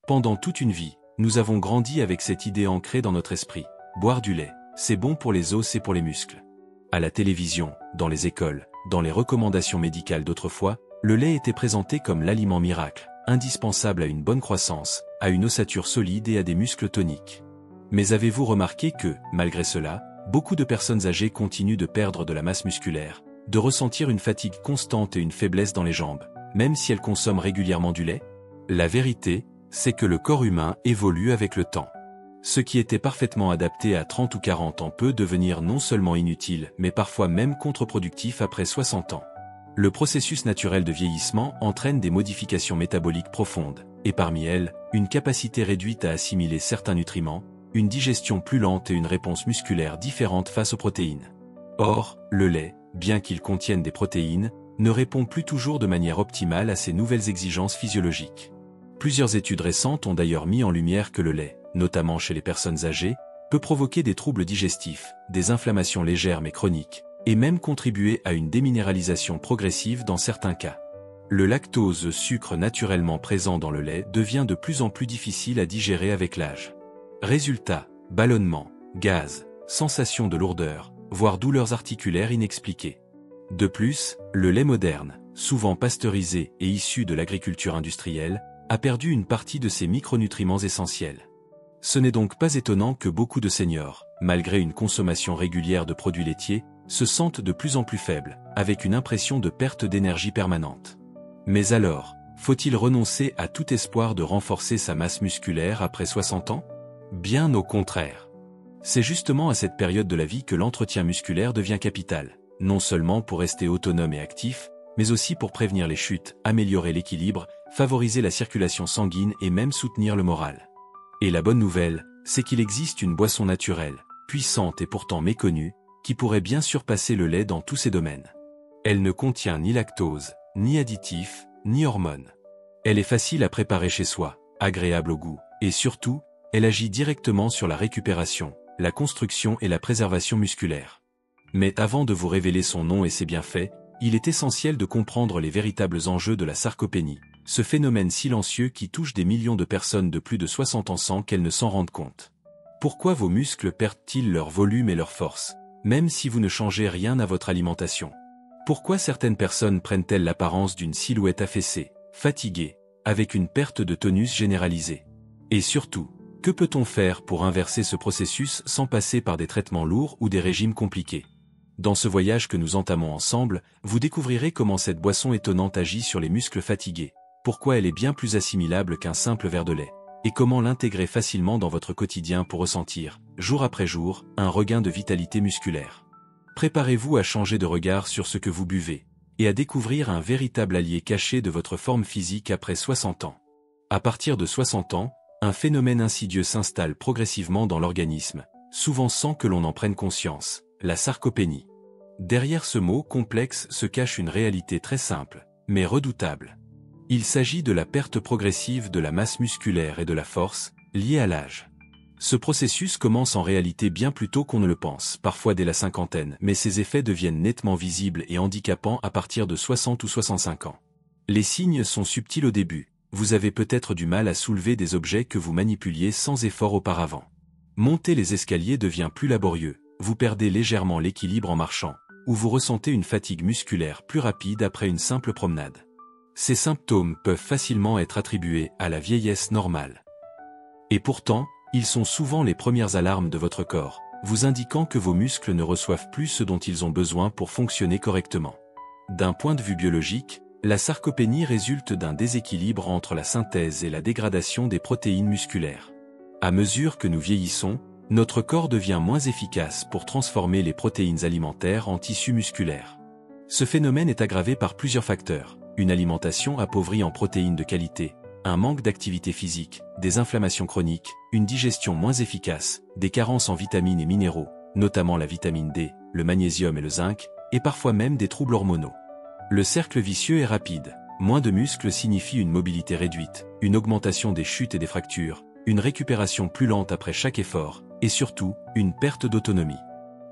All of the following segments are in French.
Pendant toute une vie, nous avons grandi avec cette idée ancrée dans notre esprit. Boire du lait, c'est bon pour les os et pour les muscles. À la télévision, dans les écoles, dans les recommandations médicales d'autrefois, le lait était présenté comme l'aliment miracle, indispensable à une bonne croissance, à une ossature solide et à des muscles toniques. Mais avez-vous remarqué que, malgré cela, beaucoup de personnes âgées continuent de perdre de la masse musculaire, de ressentir une fatigue constante et une faiblesse dans les jambes, même si elles consomment régulièrement du lait? La vérité, c'est que le corps humain évolue avec le temps. Ce qui était parfaitement adapté à 30 ou 40 ans peut devenir non seulement inutile, mais parfois même contre-productif après 60 ans. Le processus naturel de vieillissement entraîne des modifications métaboliques profondes, et parmi elles, une capacité réduite à assimiler certains nutriments, une digestion plus lente et une réponse musculaire différente face aux protéines. Or, le lait, bien qu'il contienne des protéines, ne répond plus toujours de manière optimale à ces nouvelles exigences physiologiques. Plusieurs études récentes ont d'ailleurs mis en lumière que le lait, notamment chez les personnes âgées, peut provoquer des troubles digestifs, des inflammations légères mais chroniques, et même contribuer à une déminéralisation progressive dans certains cas. Le lactose, sucre naturellement présent dans le lait, devient de plus en plus difficile à digérer avec l'âge. Résultat, ballonnement, gaz, sensation de lourdeur, voire douleurs articulaires inexpliquées. De plus, le lait moderne, souvent pasteurisé et issu de l'agriculture industrielle, a perdu une partie de ses micronutriments essentiels. Ce n'est donc pas étonnant que beaucoup de seniors, malgré une consommation régulière de produits laitiers, se sentent de plus en plus faibles, avec une impression de perte d'énergie permanente. Mais alors, faut-il renoncer à tout espoir de renforcer sa masse musculaire après 60 ans? Bien au contraire. C'est justement à cette période de la vie que l'entretien musculaire devient capital, non seulement pour rester autonome et actif, mais aussi pour prévenir les chutes, améliorer l'équilibre, favoriser la circulation sanguine et même soutenir le moral. Et la bonne nouvelle, c'est qu'il existe une boisson naturelle, puissante et pourtant méconnue, qui pourrait bien surpasser le lait dans tous ces domaines. Elle ne contient ni lactose, ni additifs, ni hormones. Elle est facile à préparer chez soi, agréable au goût, et surtout, elle agit directement sur la récupération, la construction et la préservation musculaire. Mais avant de vous révéler son nom et ses bienfaits, il est essentiel de comprendre les véritables enjeux de la sarcopénie, ce phénomène silencieux qui touche des millions de personnes de plus de 60 ans sans qu'elles ne s'en rendent compte. Pourquoi vos muscles perdent-ils leur volume et leur force, même si vous ne changez rien à votre alimentation? Pourquoi certaines personnes prennent-elles l'apparence d'une silhouette affaissée, fatiguée, avec une perte de tonus généralisée? Et surtout, que peut-on faire pour inverser ce processus sans passer par des traitements lourds ou des régimes compliqués? Dans ce voyage que nous entamons ensemble, vous découvrirez comment cette boisson étonnante agit sur les muscles fatigués, pourquoi elle est bien plus assimilable qu'un simple verre de lait, et comment l'intégrer facilement dans votre quotidien pour ressentir, jour après jour, un regain de vitalité musculaire. Préparez-vous à changer de regard sur ce que vous buvez, et à découvrir un véritable allié caché de votre forme physique après 60 ans. À partir de 60 ans, un phénomène insidieux s'installe progressivement dans l'organisme, souvent sans que l'on en prenne conscience, la sarcopénie. Derrière ce mot complexe se cache une réalité très simple, mais redoutable. Il s'agit de la perte progressive de la masse musculaire et de la force, liée à l'âge. Ce processus commence en réalité bien plus tôt qu'on ne le pense, parfois dès la cinquantaine, mais ses effets deviennent nettement visibles et handicapants à partir de 60 ou 65 ans. Les signes sont subtils au début. Vous avez peut-être du mal à soulever des objets que vous manipuliez sans effort auparavant. Monter les escaliers devient plus laborieux, vous perdez légèrement l'équilibre en marchant, ou vous ressentez une fatigue musculaire plus rapide après une simple promenade. Ces symptômes peuvent facilement être attribués à la vieillesse normale. Et pourtant, ils sont souvent les premières alarmes de votre corps, vous indiquant que vos muscles ne reçoivent plus ce dont ils ont besoin pour fonctionner correctement. D'un point de vue biologique, la sarcopénie résulte d'un déséquilibre entre la synthèse et la dégradation des protéines musculaires. À mesure que nous vieillissons, notre corps devient moins efficace pour transformer les protéines alimentaires en tissus musculaires. Ce phénomène est aggravé par plusieurs facteurs, une alimentation appauvrie en protéines de qualité, un manque d'activité physique, des inflammations chroniques, une digestion moins efficace, des carences en vitamines et minéraux, notamment la vitamine D, le magnésium et le zinc, et parfois même des troubles hormonaux. Le cercle vicieux est rapide. Moins de muscles signifie une mobilité réduite, une augmentation des chutes et des fractures, une récupération plus lente après chaque effort, et surtout, une perte d'autonomie.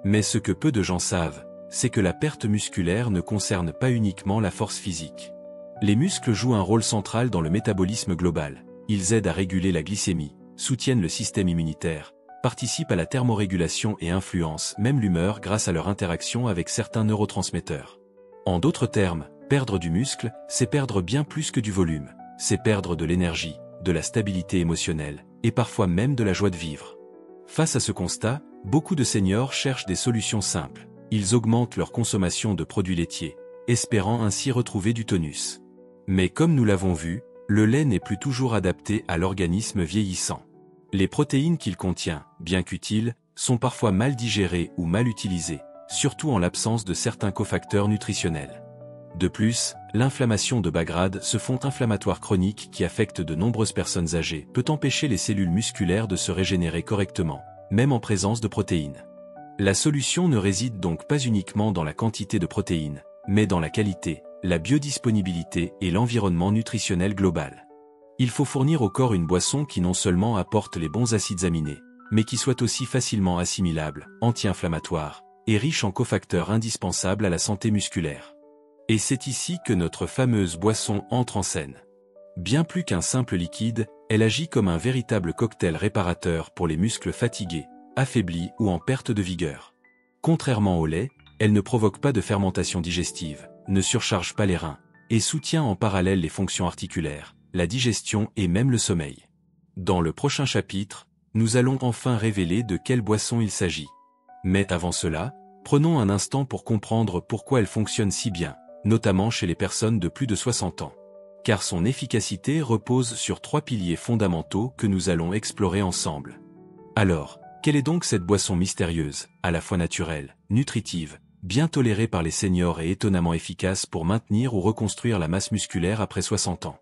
Mais ce que peu de gens savent, c'est que la perte musculaire ne concerne pas uniquement la force physique. Les muscles jouent un rôle central dans le métabolisme global. Ils aident à réguler la glycémie, soutiennent le système immunitaire, participent à la thermorégulation et influencent même l'humeur grâce à leur interaction avec certains neurotransmetteurs. En d'autres termes, perdre du muscle, c'est perdre bien plus que du volume, c'est perdre de l'énergie, de la stabilité émotionnelle, et parfois même de la joie de vivre. Face à ce constat, beaucoup de seniors cherchent des solutions simples. Ils augmentent leur consommation de produits laitiers, espérant ainsi retrouver du tonus. Mais comme nous l'avons vu, le lait n'est plus toujours adapté à l'organisme vieillissant. Les protéines qu'il contient, bien qu'utiles, sont parfois mal digérées ou mal utilisées, surtout en l'absence de certains cofacteurs nutritionnels. De plus, l'inflammation de bas grade, ce fond inflammatoire chronique qui affecte de nombreuses personnes âgées, peut empêcher les cellules musculaires de se régénérer correctement, même en présence de protéines. La solution ne réside donc pas uniquement dans la quantité de protéines, mais dans la qualité, la biodisponibilité et l'environnement nutritionnel global. Il faut fournir au corps une boisson qui non seulement apporte les bons acides aminés, mais qui soit aussi facilement assimilable, anti-inflammatoire, et riche en cofacteurs indispensables à la santé musculaire. Et c'est ici que notre fameuse boisson entre en scène. Bien plus qu'un simple liquide, elle agit comme un véritable cocktail réparateur pour les muscles fatigués, affaiblis ou en perte de vigueur. Contrairement au lait, elle ne provoque pas de fermentation digestive, ne surcharge pas les reins, et soutient en parallèle les fonctions articulaires, la digestion et même le sommeil. Dans le prochain chapitre, nous allons enfin révéler de quelle boisson il s'agit. Mais avant cela, prenons un instant pour comprendre pourquoi elle fonctionne si bien, notamment chez les personnes de plus de 60 ans. Car son efficacité repose sur 3 piliers fondamentaux que nous allons explorer ensemble. Alors, quelle est donc cette boisson mystérieuse, à la fois naturelle, nutritive, bien tolérée par les seniors et étonnamment efficace pour maintenir ou reconstruire la masse musculaire après 60 ans?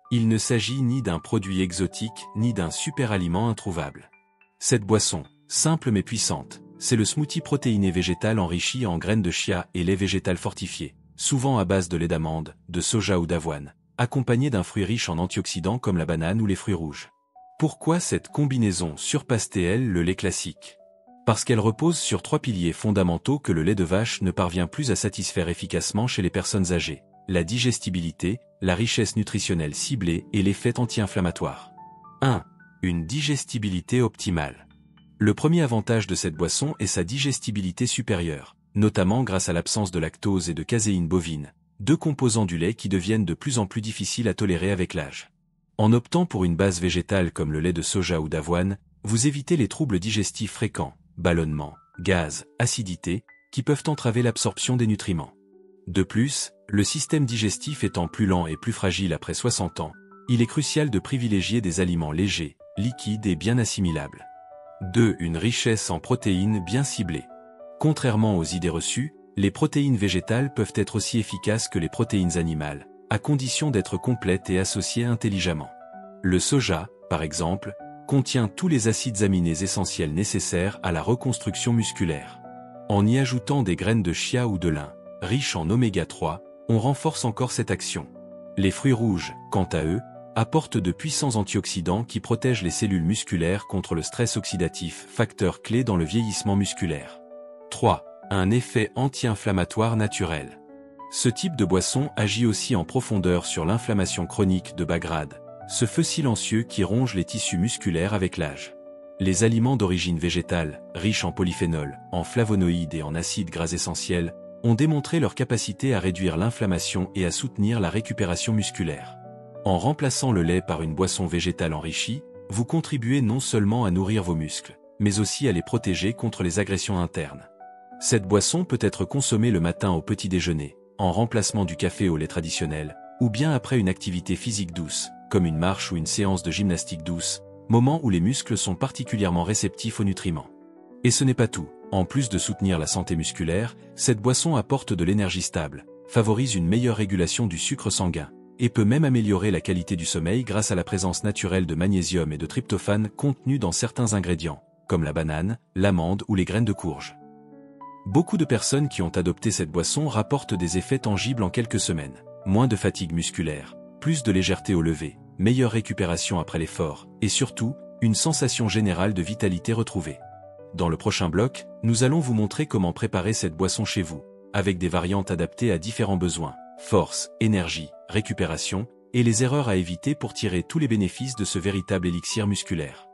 Il ne s'agit ni d'un produit exotique ni d'un super-aliment introuvable. Cette boisson, simple mais puissante, c'est le smoothie protéiné végétal enrichi en graines de chia et lait végétal fortifié, souvent à base de lait d'amande, de soja ou d'avoine, accompagné d'un fruit riche en antioxydants comme la banane ou les fruits rouges. Pourquoi cette combinaison surpasse-t-elle le lait classique? Parce qu'elle repose sur 3 piliers fondamentaux que le lait de vache ne parvient plus à satisfaire efficacement chez les personnes âgées: la digestibilité, la richesse nutritionnelle ciblée et l'effet anti-inflammatoire. 1. Une digestibilité optimale. Le premier avantage de cette boisson est sa digestibilité supérieure, notamment grâce à l'absence de lactose et de caséine bovine, 2 composants du lait qui deviennent de plus en plus difficiles à tolérer avec l'âge. En optant pour une base végétale comme le lait de soja ou d'avoine, vous évitez les troubles digestifs fréquents, ballonnements, gaz, acidité, qui peuvent entraver l'absorption des nutriments. De plus, le système digestif étant plus lent et plus fragile après 60 ans, il est crucial de privilégier des aliments légers, liquides et bien assimilables. 2. Une richesse en protéines bien ciblées. Contrairement aux idées reçues, les protéines végétales peuvent être aussi efficaces que les protéines animales, à condition d'être complètes et associées intelligemment. Le soja, par exemple, contient tous les acides aminés essentiels nécessaires à la reconstruction musculaire. En y ajoutant des graines de chia ou de lin, riches en oméga 3, on renforce encore cette action. Les fruits rouges, quant à eux, apportent de puissants antioxydants qui protègent les cellules musculaires contre le stress oxydatif, facteur clé dans le vieillissement musculaire. 3. Un effet anti-inflammatoire naturel. Ce type de boisson agit aussi en profondeur sur l'inflammation chronique de bas grade, ce feu silencieux qui ronge les tissus musculaires avec l'âge. Les aliments d'origine végétale, riches en polyphénols, en flavonoïdes et en acides gras essentiels, ont démontré leur capacité à réduire l'inflammation et à soutenir la récupération musculaire. En remplaçant le lait par une boisson végétale enrichie, vous contribuez non seulement à nourrir vos muscles, mais aussi à les protéger contre les agressions internes. Cette boisson peut être consommée le matin au petit déjeuner, en remplacement du café au lait traditionnel, ou bien après une activité physique douce, comme une marche ou une séance de gymnastique douce, moment où les muscles sont particulièrement réceptifs aux nutriments. Et ce n'est pas tout. En plus de soutenir la santé musculaire, cette boisson apporte de l'énergie stable, favorise une meilleure régulation du sucre sanguin, et peut même améliorer la qualité du sommeil grâce à la présence naturelle de magnésium et de tryptophane contenus dans certains ingrédients, comme la banane, l'amande ou les graines de courge. Beaucoup de personnes qui ont adopté cette boisson rapportent des effets tangibles en quelques semaines. Moins de fatigue musculaire, plus de légèreté au lever, meilleure récupération après l'effort, et surtout, une sensation générale de vitalité retrouvée. Dans le prochain bloc, nous allons vous montrer comment préparer cette boisson chez vous, avec des variantes adaptées à différents besoins, force, énergie, récupération, et les erreurs à éviter pour tirer tous les bénéfices de ce véritable élixir musculaire.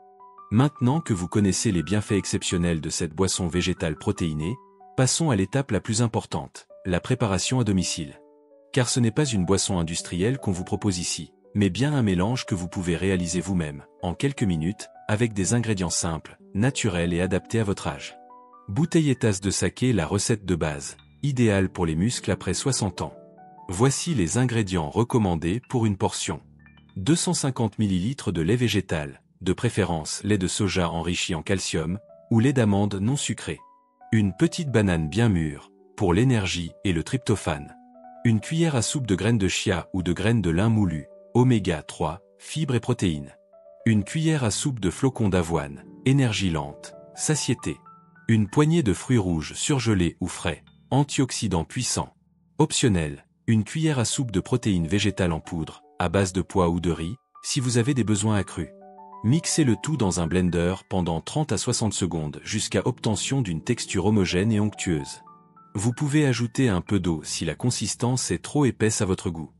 Maintenant que vous connaissez les bienfaits exceptionnels de cette boisson végétale protéinée, passons à l'étape la plus importante, la préparation à domicile. Car ce n'est pas une boisson industrielle qu'on vous propose ici, mais bien un mélange que vous pouvez réaliser vous-même, en quelques minutes, avec des ingrédients simples, naturels et adaptés à votre âge. Bouteille et tasse de saké, la recette de base, idéale pour les muscles après 60 ans. Voici les ingrédients recommandés pour une portion. 250 ml de lait végétal, de préférence lait de soja enrichi en calcium, ou lait d'amande non sucré. Une petite banane bien mûre, pour l'énergie et le tryptophane. Une cuillère à soupe de graines de chia ou de graines de lin moulues, oméga 3, fibres et protéines. Une cuillère à soupe de flocons d'avoine, énergie lente, satiété. Une poignée de fruits rouges surgelés ou frais, antioxydants puissants. Optionnel, une cuillère à soupe de protéines végétales en poudre, à base de pois ou de riz, si vous avez des besoins accrus. Mixez le tout dans un blender pendant 30 à 60 secondes jusqu'à obtention d'une texture homogène et onctueuse. Vous pouvez ajouter un peu d'eau si la consistance est trop épaisse à votre goût.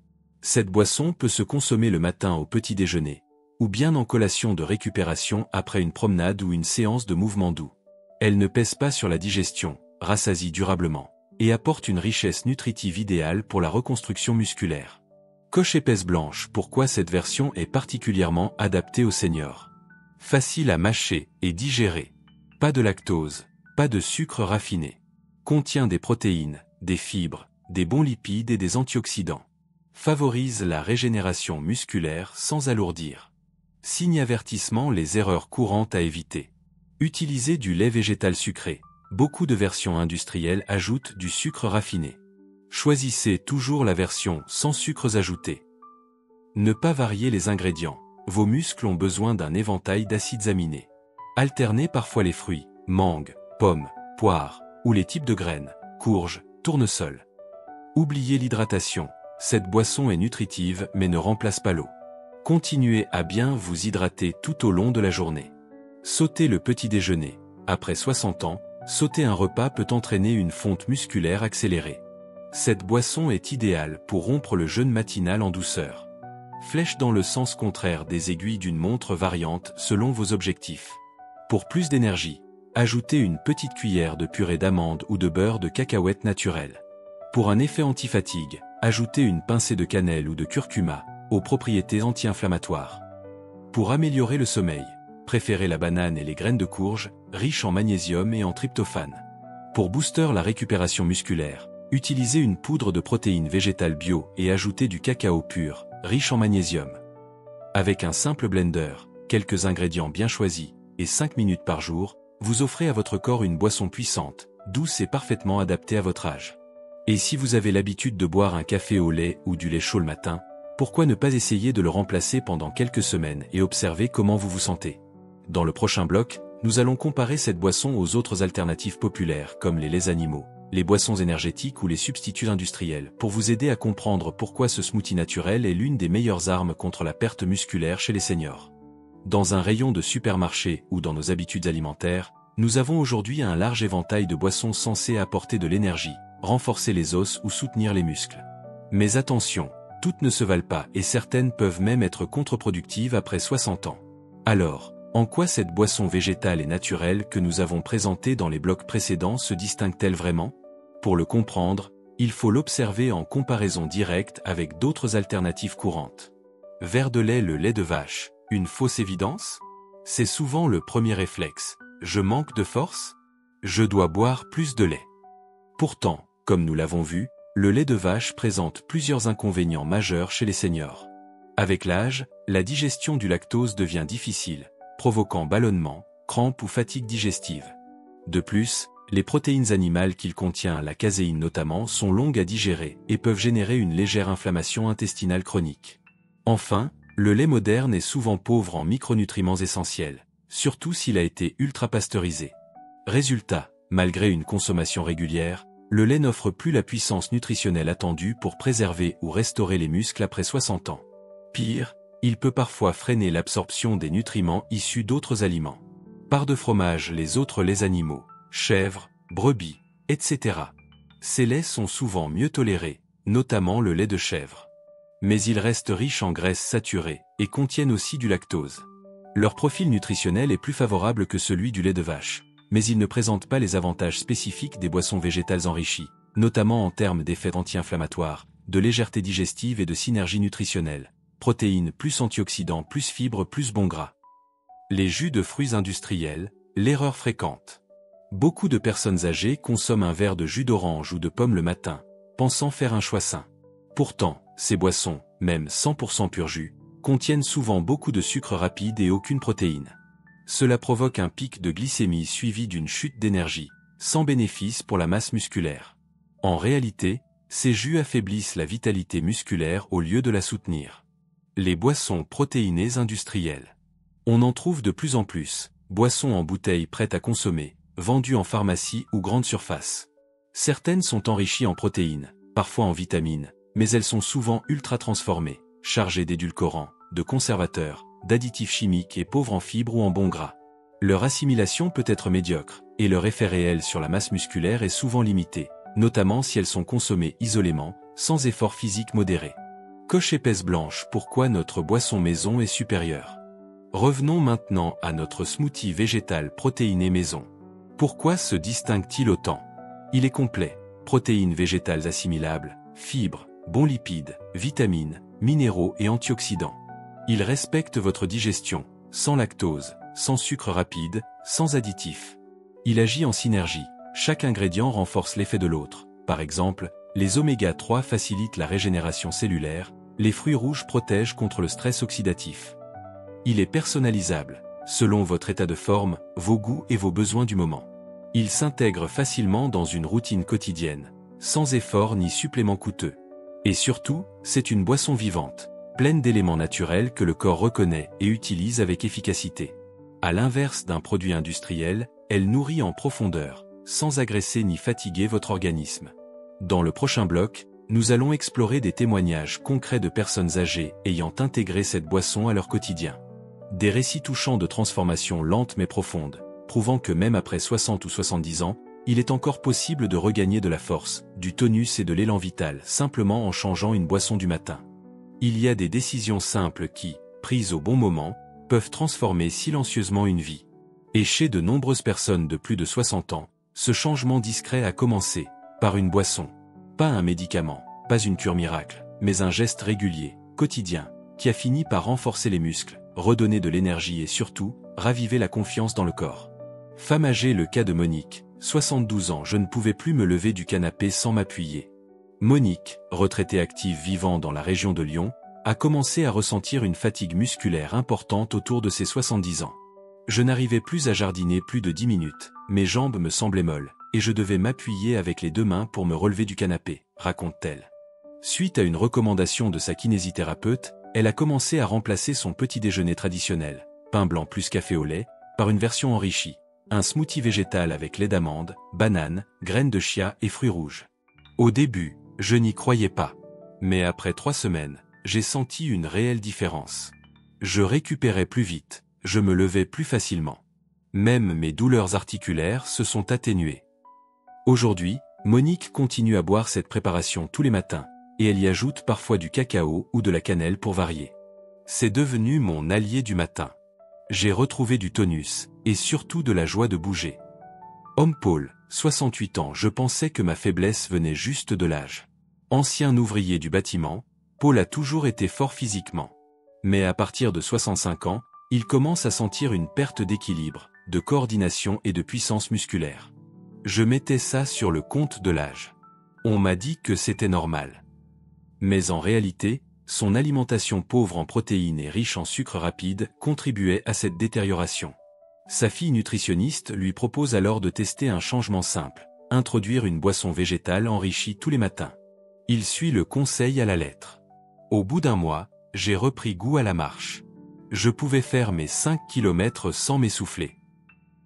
Cette boisson peut se consommer le matin au petit déjeuner, ou bien en collation de récupération après une promenade ou une séance de mouvement doux. Elle ne pèse pas sur la digestion, rassasie durablement, et apporte une richesse nutritive idéale pour la reconstruction musculaire. Coche épaisse blanche, pourquoi cette version est particulièrement adaptée aux seniors. Facile à mâcher et digérer. Pas de lactose, pas de sucre raffiné. Contient des protéines, des fibres, des bons lipides et des antioxydants. Favorise la régénération musculaire sans alourdir. Signe avertissement, les erreurs courantes à éviter. Utilisez du lait végétal sucré. Beaucoup de versions industrielles ajoutent du sucre raffiné. Choisissez toujours la version sans sucres ajoutés. Ne pas varier les ingrédients. Vos muscles ont besoin d'un éventail d'acides aminés. Alternez parfois les fruits, mangue, pommes, poires, ou les types de graines, courges, tournesol. Oubliez l'hydratation. Cette boisson est nutritive mais ne remplace pas l'eau. Continuez à bien vous hydrater tout au long de la journée. Sautez le petit déjeuner. Après 60 ans, sauter un repas peut entraîner une fonte musculaire accélérée. Cette boisson est idéale pour rompre le jeûne matinal en douceur. Flèche dans le sens contraire des aiguilles d'une montre variante selon vos objectifs. Pour plus d'énergie, ajoutez une petite cuillère de purée d'amande ou de beurre de cacahuète naturel. Pour un effet anti-fatigue, ajoutez une pincée de cannelle ou de curcuma, aux propriétés anti-inflammatoires. Pour améliorer le sommeil, préférez la banane et les graines de courge, riches en magnésium et en tryptophane. Pour booster la récupération musculaire, utilisez une poudre de protéines végétales bio et ajoutez du cacao pur, riche en magnésium. Avec un simple blender, quelques ingrédients bien choisis, et 5 minutes par jour, vous offrez à votre corps une boisson puissante, douce et parfaitement adaptée à votre âge. Et si vous avez l'habitude de boire un café au lait ou du lait chaud le matin, pourquoi ne pas essayer de le remplacer pendant quelques semaines et observer comment vous vous sentez? Dans le prochain bloc, nous allons comparer cette boisson aux autres alternatives populaires comme les laits animaux, les boissons énergétiques ou les substituts industriels pour vous aider à comprendre pourquoi ce smoothie naturel est l'une des meilleures armes contre la perte musculaire chez les seniors. Dans un rayon de supermarché ou dans nos habitudes alimentaires, nous avons aujourd'hui un large éventail de boissons censées apporter de l'énergie, renforcer les os ou soutenir les muscles. Mais attention, toutes ne se valent pas et certaines peuvent même être contre-productives après 60 ans. Alors, en quoi cette boisson végétale et naturelle que nous avons présentée dans les blocs précédents se distingue-t-elle vraiment? Pour le comprendre, il faut l'observer en comparaison directe avec d'autres alternatives courantes. Verre de lait, le lait de vache, une fausse évidence? C'est souvent le premier réflexe. Je manque de force? Je dois boire plus de lait. Pourtant, comme nous l'avons vu, le lait de vache présente plusieurs inconvénients majeurs chez les seniors. Avec l'âge, la digestion du lactose devient difficile, provoquant ballonnement, crampes ou fatigue digestive. De plus, les protéines animales qu'il contient, la caséine notamment, sont longues à digérer et peuvent générer une légère inflammation intestinale chronique. Enfin, le lait moderne est souvent pauvre en micronutriments essentiels, surtout s'il a été ultra-pasteurisé. Résultat, malgré une consommation régulière, le lait n'offre plus la puissance nutritionnelle attendue pour préserver ou restaurer les muscles après 60 ans. Pire, il peut parfois freiner l'absorption des nutriments issus d'autres aliments. Part de fromage, les autres laits animaux, chèvres, brebis, etc. Ces laits sont souvent mieux tolérés, notamment le lait de chèvre. Mais ils restent riches en graisses saturées et contiennent aussi du lactose. Leur profil nutritionnel est plus favorable que celui du lait de vache, mais ils ne présentent pas les avantages spécifiques des boissons végétales enrichies, notamment en termes d'effets anti-inflammatoires, de légèreté digestive et de synergie nutritionnelle. Protéines plus antioxydants plus fibres plus bon gras. Les jus de fruits industriels, l'erreur fréquente. Beaucoup de personnes âgées consomment un verre de jus d'orange ou de pomme le matin, pensant faire un choix sain. Pourtant, ces boissons, même 100% pur jus, contiennent souvent beaucoup de sucre rapide et aucune protéine. Cela provoque un pic de glycémie suivi d'une chute d'énergie, sans bénéfice pour la masse musculaire. En réalité, ces jus affaiblissent la vitalité musculaire au lieu de la soutenir. Les boissons protéinées industrielles. On en trouve de plus en plus, boissons en bouteilles prêtes à consommer, vendues en pharmacie ou grande surface. Certaines sont enrichies en protéines, parfois en vitamines, mais elles sont souvent ultra transformées, chargées d'édulcorants, de conservateurs, d'additifs chimiques et pauvres en fibres ou en bons gras. Leur assimilation peut être médiocre, et leur effet réel sur la masse musculaire est souvent limité, notamment si elles sont consommées isolément, sans effort physique modéré. Coche épaisse blanche, pourquoi notre boisson maison est supérieure. Revenons maintenant à notre smoothie végétal protéiné maison. Pourquoi se distingue-t-il autant? Il est complet, protéines végétales assimilables, fibres, bons lipides, vitamines, minéraux et antioxydants. Il respecte votre digestion, sans lactose, sans sucre rapide, sans additifs. Il agit en synergie, chaque ingrédient renforce l'effet de l'autre. Par exemple, les oméga 3 facilitent la régénération cellulaire, les fruits rouges protègent contre le stress oxydatif. Il est personnalisable, selon votre état de forme, vos goûts et vos besoins du moment. Il s'intègre facilement dans une routine quotidienne, sans effort ni supplément coûteux. Et surtout, c'est une boisson vivante, pleine d'éléments naturels que le corps reconnaît et utilise avec efficacité. À l'inverse d'un produit industriel, elle nourrit en profondeur, sans agresser ni fatiguer votre organisme. Dans le prochain bloc, nous allons explorer des témoignages concrets de personnes âgées ayant intégré cette boisson à leur quotidien. Des récits touchants de transformations lentes mais profondes, prouvant que même après 60 ou 70 ans, il est encore possible de regagner de la force, du tonus et de l'élan vital simplement en changeant une boisson du matin. Il y a des décisions simples qui, prises au bon moment, peuvent transformer silencieusement une vie. Et chez de nombreuses personnes de plus de 60 ans, ce changement discret a commencé par une boisson. Pas un médicament, pas une cure miracle, mais un geste régulier, quotidien, qui a fini par renforcer les muscles, redonner de l'énergie et surtout, raviver la confiance dans le corps. Femme âgée, le cas de Monique, 72 ans, je ne pouvais plus me lever du canapé sans m'appuyer. Monique, retraitée active vivant dans la région de Lyon, a commencé à ressentir une fatigue musculaire importante autour de ses 70 ans. Je n'arrivais plus à jardiner plus de 10 minutes, mes jambes me semblaient molles, et je devais m'appuyer avec les deux mains pour me relever du canapé, raconte-t-elle. Suite à une recommandation de sa kinésithérapeute, elle a commencé à remplacer son petit déjeuner traditionnel, pain blanc plus café au lait, par une version enrichie, un smoothie végétal avec lait d'amande, bananes, graines de chia et fruits rouges. Au début, je n'y croyais pas. Mais après 3 semaines, j'ai senti une réelle différence. Je récupérais plus vite, je me levais plus facilement. Même mes douleurs articulaires se sont atténuées. Aujourd'hui, Monique continue à boire cette préparation tous les matins, et elle y ajoute parfois du cacao ou de la cannelle pour varier. C'est devenu mon allié du matin. J'ai retrouvé du tonus, et surtout de la joie de bouger. Homme Paul, 68 ans, je pensais que ma faiblesse venait juste de l'âge. Ancien ouvrier du bâtiment, Paul a toujours été fort physiquement. Mais à partir de 65 ans, il commence à sentir une perte d'équilibre, de coordination et de puissance musculaire. Je mettais ça sur le compte de l'âge. On m'a dit que c'était normal. Mais en réalité, son alimentation pauvre en protéines et riche en sucre rapide contribuait à cette détérioration. Sa fille nutritionniste lui propose alors de tester un changement simple, introduire une boisson végétale enrichie tous les matins. Il suit le conseil à la lettre. Au bout d'un mois, j'ai repris goût à la marche. Je pouvais faire mes 5 km sans m'essouffler.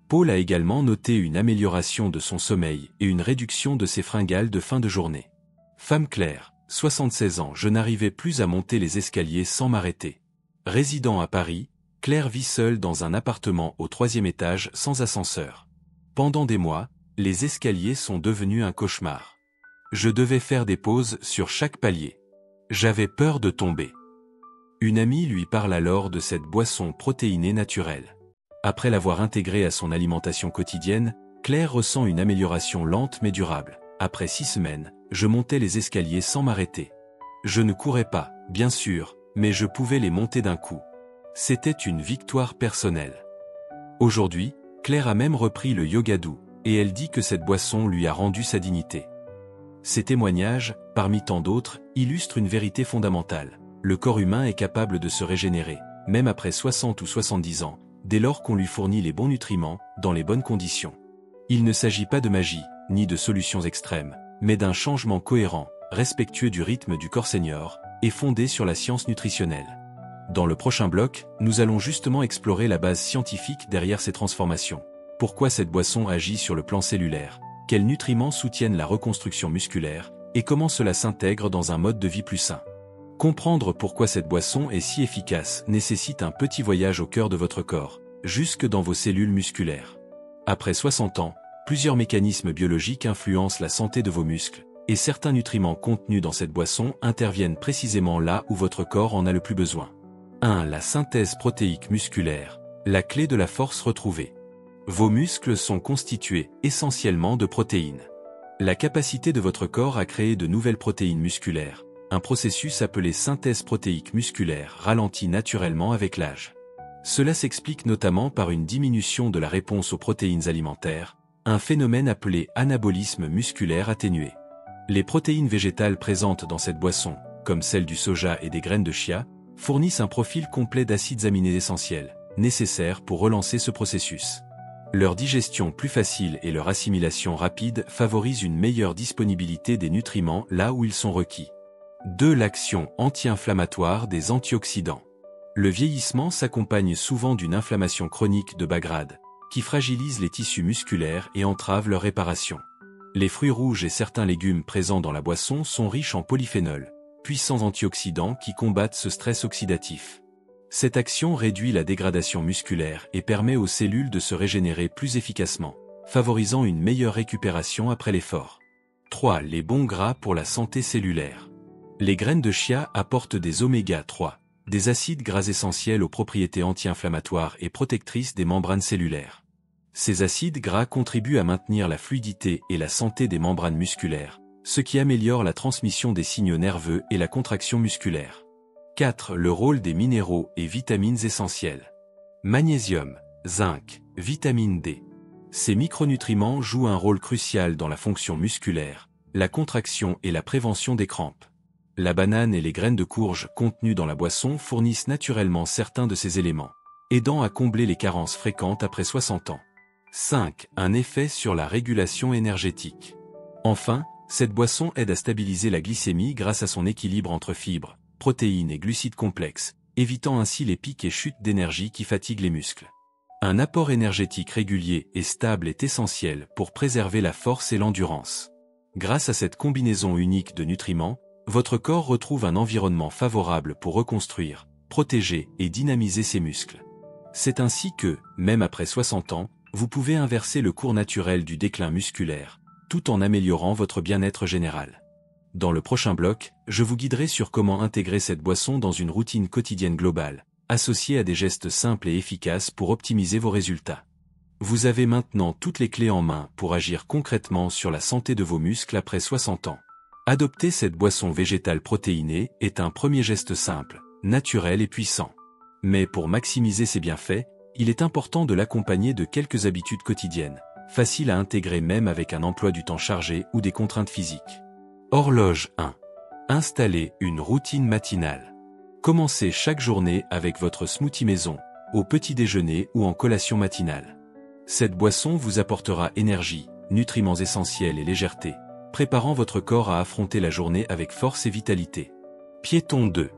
Paul a également noté une amélioration de son sommeil et une réduction de ses fringales de fin de journée. Femme Claire, 76 ans, je n'arrivais plus à monter les escaliers sans m'arrêter. Résidant à Paris, Claire vit seule dans un appartement au 3e étage sans ascenseur. Pendant des mois, les escaliers sont devenus un cauchemar. Je devais faire des pauses sur chaque palier. J'avais peur de tomber. Une amie lui parle alors de cette boisson protéinée naturelle. Après l'avoir intégrée à son alimentation quotidienne, Claire ressent une amélioration lente mais durable. Après 6 semaines, je montais les escaliers sans m'arrêter. Je ne courais pas, bien sûr, mais je pouvais les monter d'un coup. C'était une victoire personnelle. Aujourd'hui, Claire a même repris le yoga doux, et elle dit que cette boisson lui a rendu sa dignité. Ces témoignages, parmi tant d'autres, illustrent une vérité fondamentale. Le corps humain est capable de se régénérer, même après 60 ou 70 ans, dès lors qu'on lui fournit les bons nutriments, dans les bonnes conditions. Il ne s'agit pas de magie, ni de solutions extrêmes, mais d'un changement cohérent, respectueux du rythme du corps senior, et fondé sur la science nutritionnelle. Dans le prochain bloc, nous allons justement explorer la base scientifique derrière ces transformations. Pourquoi cette boisson agit sur le plan cellulaire, quels nutriments soutiennent la reconstruction musculaire, et comment cela s'intègre dans un mode de vie plus sain. Comprendre pourquoi cette boisson est si efficace nécessite un petit voyage au cœur de votre corps, jusque dans vos cellules musculaires. Après 60 ans, plusieurs mécanismes biologiques influencent la santé de vos muscles, et certains nutriments contenus dans cette boisson interviennent précisément là où votre corps en a le plus besoin. 1. La synthèse protéique musculaire, la clé de la force retrouvée. Vos muscles sont constitués essentiellement de protéines. La capacité de votre corps à créer de nouvelles protéines musculaires, un processus appelé synthèse protéique musculaire, ralentit naturellement avec l'âge. Cela s'explique notamment par une diminution de la réponse aux protéines alimentaires, un phénomène appelé anabolisme musculaire atténué. Les protéines végétales présentes dans cette boisson, comme celles du soja et des graines de chia, fournissent un profil complet d'acides aminés essentiels, nécessaires pour relancer ce processus. Leur digestion plus facile et leur assimilation rapide favorisent une meilleure disponibilité des nutriments là où ils sont requis. 2. L'action anti-inflammatoire des antioxydants. Le vieillissement s'accompagne souvent d'une inflammation chronique de bas grade, qui fragilise les tissus musculaires et entrave leur réparation. Les fruits rouges et certains légumes présents dans la boisson sont riches en polyphénols, puissants antioxydants qui combattent ce stress oxydatif. Cette action réduit la dégradation musculaire et permet aux cellules de se régénérer plus efficacement, favorisant une meilleure récupération après l'effort. 3. Les bons gras pour la santé cellulaire. Les graines de chia apportent des oméga 3, des acides gras essentiels aux propriétés anti-inflammatoires et protectrices des membranes cellulaires. Ces acides gras contribuent à maintenir la fluidité et la santé des membranes musculaires, ce qui améliore la transmission des signaux nerveux et la contraction musculaire. 4. Le rôle des minéraux et vitamines essentielles. Magnésium, zinc, vitamine D. Ces micronutriments jouent un rôle crucial dans la fonction musculaire, la contraction et la prévention des crampes. La banane et les graines de courge contenues dans la boisson fournissent naturellement certains de ces éléments, aidant à combler les carences fréquentes après 60 ans. 5. Un effet sur la régulation énergétique. Enfin, cette boisson aide à stabiliser la glycémie grâce à son équilibre entre fibres, protéines et glucides complexes, évitant ainsi les pics et chutes d'énergie qui fatiguent les muscles. Un apport énergétique régulier et stable est essentiel pour préserver la force et l'endurance. Grâce à cette combinaison unique de nutriments, votre corps retrouve un environnement favorable pour reconstruire, protéger et dynamiser ses muscles. C'est ainsi que, même après 60 ans, vous pouvez inverser le cours naturel du déclin musculaire, tout en améliorant votre bien-être général. Dans le prochain bloc, je vous guiderai sur comment intégrer cette boisson dans une routine quotidienne globale, associée à des gestes simples et efficaces pour optimiser vos résultats. Vous avez maintenant toutes les clés en main pour agir concrètement sur la santé de vos muscles après 60 ans. Adopter cette boisson végétale protéinée est un premier geste simple, naturel et puissant. Mais pour maximiser ses bienfaits, il est important de l'accompagner de quelques habitudes quotidiennes, faciles à intégrer même avec un emploi du temps chargé ou des contraintes physiques. Horloge 1. Installez une routine matinale. Commencez chaque journée avec votre smoothie maison, au petit déjeuner ou en collation matinale. Cette boisson vous apportera énergie, nutriments essentiels et légèreté, préparant votre corps à affronter la journée avec force et vitalité. Piéton 2.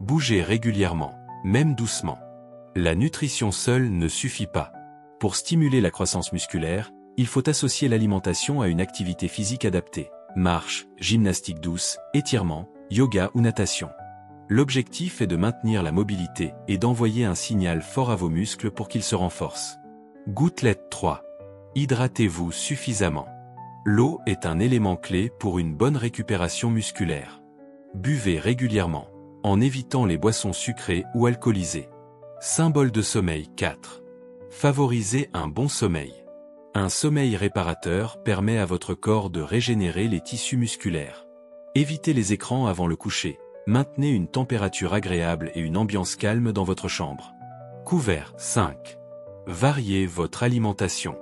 Bougez régulièrement, même doucement. La nutrition seule ne suffit pas. Pour stimuler la croissance musculaire, il faut associer l'alimentation à une activité physique adaptée. Marche, gymnastique douce, étirement, yoga ou natation. L'objectif est de maintenir la mobilité et d'envoyer un signal fort à vos muscles pour qu'ils se renforcent. Gouttelette 3. Hydratez-vous suffisamment. L'eau est un élément clé pour une bonne récupération musculaire. Buvez régulièrement, en évitant les boissons sucrées ou alcoolisées. Symbole de sommeil 4. Favorisez un bon sommeil. Un sommeil réparateur permet à votre corps de régénérer les tissus musculaires. Évitez les écrans avant le coucher. Maintenez une température agréable et une ambiance calme dans votre chambre. Couvert 5. Variez votre alimentation.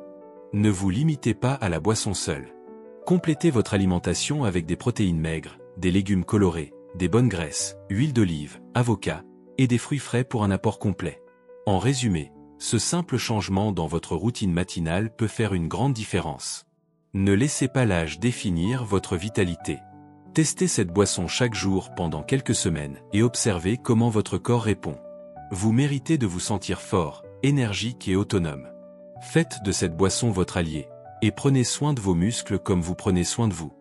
Ne vous limitez pas à la boisson seule. Complétez votre alimentation avec des protéines maigres, des légumes colorés, des bonnes graisses, huile d'olive, avocat, et des fruits frais pour un apport complet. En résumé, ce simple changement dans votre routine matinale peut faire une grande différence. Ne laissez pas l'âge définir votre vitalité. Testez cette boisson chaque jour pendant quelques semaines et observez comment votre corps répond. Vous méritez de vous sentir fort, énergique et autonome. Faites de cette boisson votre allié, et prenez soin de vos muscles comme vous prenez soin de vous.